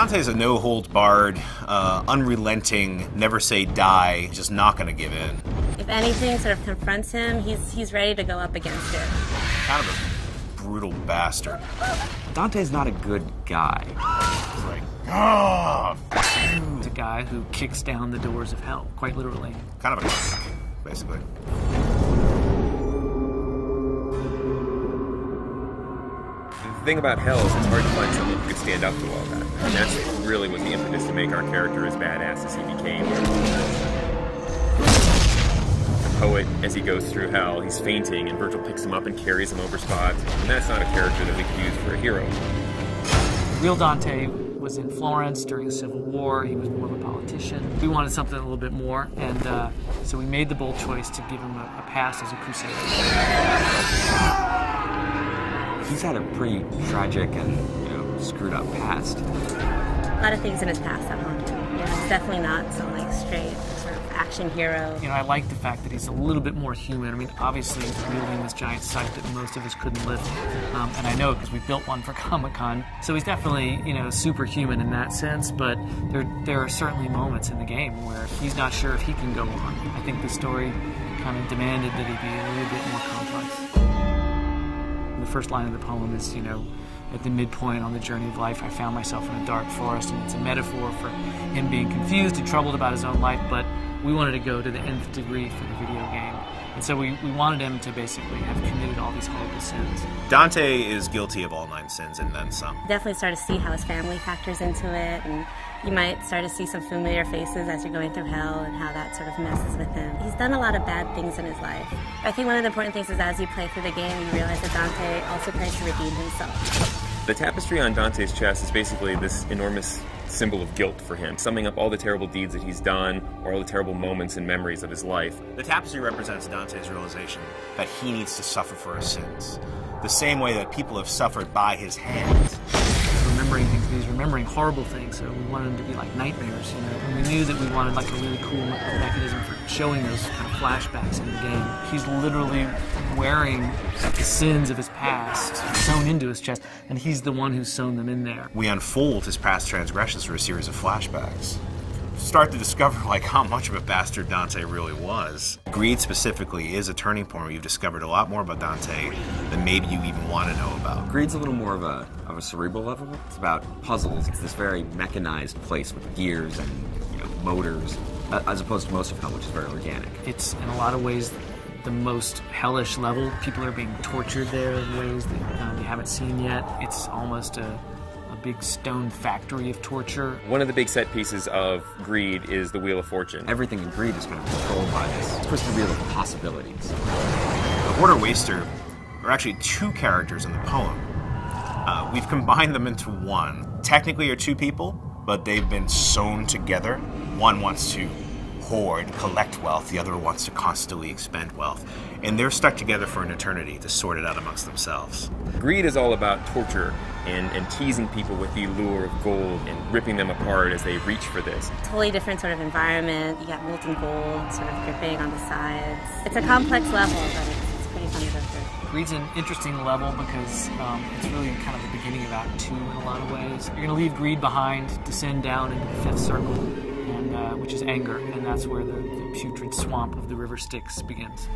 Dante's a no-holds-barred, unrelenting, never say die, just not gonna give in. If anything sort of confronts him, he's ready to go up against it. Kind of a brutal bastard. Dante's not a good guy. He's like, ah! He's a guy who kicks down the doors of hell, quite literally. Kind of a cuck, basically. The thing about hell is it's hard to find someone who could stand up to all that. And that's really what the impetus to make our character as badass as he became. The poet, as he goes through hell, he's fainting, and Virgil picks him up and carries him over spots. And that's not a character that we could use for a hero. Real Dante was in Florence during the Civil War. He was more of a politician. We wanted something a little bit more, and so we made the bold choice to give him a past as a crusader. He's had a pretty tragic and, screwed up past. A lot of things in his past that haunt him. He's definitely not some straight sort of action hero. I like the fact that he's a little bit more human. I mean, obviously he's wielding this giant scythe that most of us couldn't lift, and I know because we built one for Comic-Con. So he's definitely, superhuman in that sense. But there are certainly moments in the game where he's not sure if he can go on. I think the story kind of demanded that he be a little bit more complex. The first line of the poem is, at the midpoint on the journey of life, I found myself in a dark forest, and it's a metaphor for him being confused and troubled about his own life, but we wanted to go to the nth degree for the video game. And so we wanted him to basically have committed all these horrible sins. Dante is guilty of all 9 sins and then some. Definitely start to see how his family factors into it, and you might start to see some familiar faces as you're going through hell and how that sort of messes with him. He's done a lot of bad things in his life. I think one of the important things is as you play through the game, you realize that Dante also tries to redeem himself. The tapestry on Dante's chest is basically this enormous symbol of guilt for him, summing up all the terrible deeds that he's done, or all the terrible moments and memories of his life. The tapestry represents Dante's realization that he needs to suffer for his sins, the same way that people have suffered by his hands. Remembering things, he's remembering horrible things, so we wanted him to be like nightmares, and we knew that we wanted a really cool mechanism for showing those kind of flashbacks in the game. He's literally wearing the sins of his past sewn into his chest, and he's the one who's sewn them in there. We unfold his past transgressions through a series of flashbacks. Start to discover how much of a bastard Dante really was. Greed specifically is a turning point where you've discovered a lot more about Dante than maybe you even want to know about. Greed's a little more of a cerebral level. It's about puzzles. It's this very mechanized place with gears and motors, as opposed to most of hell, which is very organic. It's in a lot of ways the most hellish level. People are being tortured there in ways that we haven't seen yet. It's almost a big stone factory of torture. One of the big set pieces of Greed is the Wheel of Fortune. Everything in Greed is kind of controlled by this twisted wheel of possibilities. The Hoarder Waster are actually 2 characters in the poem. We've combined them into one. Technically are 2 people, but they've been sewn together. One wants to hoard, collect wealth, the other wants to constantly expend wealth. And they're stuck together for an eternity to sort it out amongst themselves. Greed is all about torture and teasing people with the lure of gold and ripping them apart as they reach for this. Totally different sort of environment. You got molten gold sort of dripping on the sides. It's a complex level, but it's pretty fun to go through. Greed's an interesting level because it's really kind of the beginning of Act 2 in a lot of ways. You're going to leave Greed behind, descend down into the 5th circle, and which is anger, and that's where the putrid swamp of the River Styx begins.